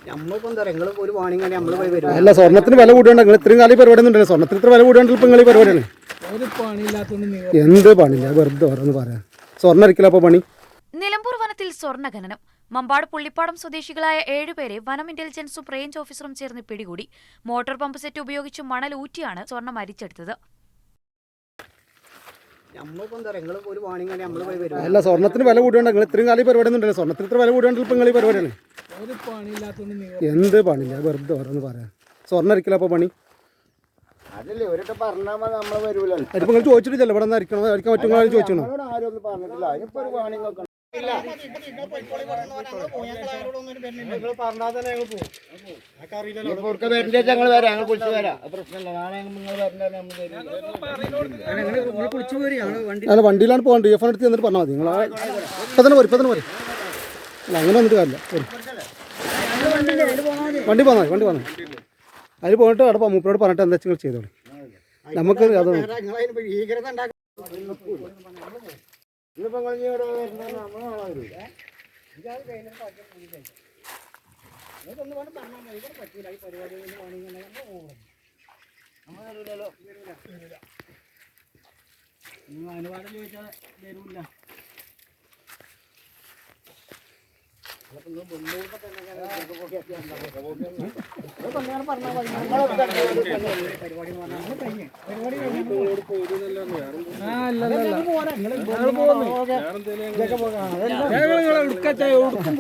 നമ്മളിപ്പോൾ എന്താ പറയുക, ഒരു വാണിംഗ് ആണ് നമ്മൾ പോയി വരും. അല്ല, സ്വർണ്ണത്തിന് വില കൂടിയുണ്ട്. നിങ്ങൾ ഇത്രയും കാലം പരിപാടി ഒന്നും ഉണ്ടല്ലോ. സ്വർണ്ണത്തിന് ഇത്ര വില കൂടിയുണ്ട് ഇപ്പം നിങ്ങൾ ഈ പരിപാടിയാണ്. എന്ത് പണിയില്ല, വെറുതെ ഓരോന്ന് പറയാം. സ്വർണ്ണം ഒരിക്കലും അപ്പോൾ പണി. നിലമ്പൂർ വനത്തിൽ സ്വർണ്ണ ഖനനം. മമ്പാട് പുള്ളിപ്പാടം സ്വദേശികളായ 7 പേരെ വനം ഇന്റലിജൻസും റേഞ്ച് ഓഫീസറും ചേർന്ന് പിടികൂടി. മോട്ടോർ പമ്പ് സെറ്റ് ഉപയോഗിച്ച് മണൽ ഊറ്റിയാണ് സ്വർണ്ണം അരിച്ചെടുത്തത്. ഒരു വാണിംഗ് ആണ് നമ്മൾ പോയി വരും. അല്ല, സ്വർണ്ണത്തിന് വില കൂടിയുണ്ട്. നിങ്ങൾ ഇത്രയും കാലം പരിപാടി ഒന്നും ഉണ്ടല്ലോ. സ്വർണ്ണത്തിന് ഇത്ര വില കൂടിയുണ്ട് ഇപ്പം നിങ്ങൾ ഈ പരിപാടിയാണ്. എന്ത് പണിയില്ല, വെറുതെ ഓരോന്ന് പറയാം. സ്വർണ്ണം ഒരിക്കലും അപ്പോൾ പണി. അതല്ലേ ഒരിട്ട് പറഞ്ഞാൽ നമ്മൾ വരൂലല്ലോ. അതിപ്പോൾ നിങ്ങൾ ചോദിച്ചിട്ടില്ല ഇവിടെ നിന്ന് അരിക്കണോ അരിക്കാൻ പറ്റുമോ ചോദിച്ചോ. ആരും ഒന്നും പറഞ്ഞിട്ടില്ല. അതിനിപ്പോൾ ഒരു വാണിംഗ് ഒക്കെ ഞങ്ങൾ വരാം, ഞങ്ങൾ കുളിച്ച് വരാം. പ്രശ്നമില്ല. നാളെ നിങ്ങൾ വരണ്ട. അല്ല, വണ്ടിയിലാണ് പോകേണ്ടത്. DF എടുത്ത് എന്നിട്ട് പറഞ്ഞാൽ മതി. നിങ്ങൾ ഇപ്പം തന്നെ പോരും. അല്ല, അങ്ങനെ വന്നിട്ട് കാര്യമില്ല. വണ്ടി പോന്നാൽ മതി. അതിൽ പോയിട്ട് അവിടെ മൂപ്പരോട് പറഞ്ഞിട്ട് എന്താ വെച്ചാൽ ചെയ്തോളൂ. നമുക്ക് അത് അനുവാദം ചോദിച്ചാൽ തരൂല്ല.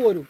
പോരും.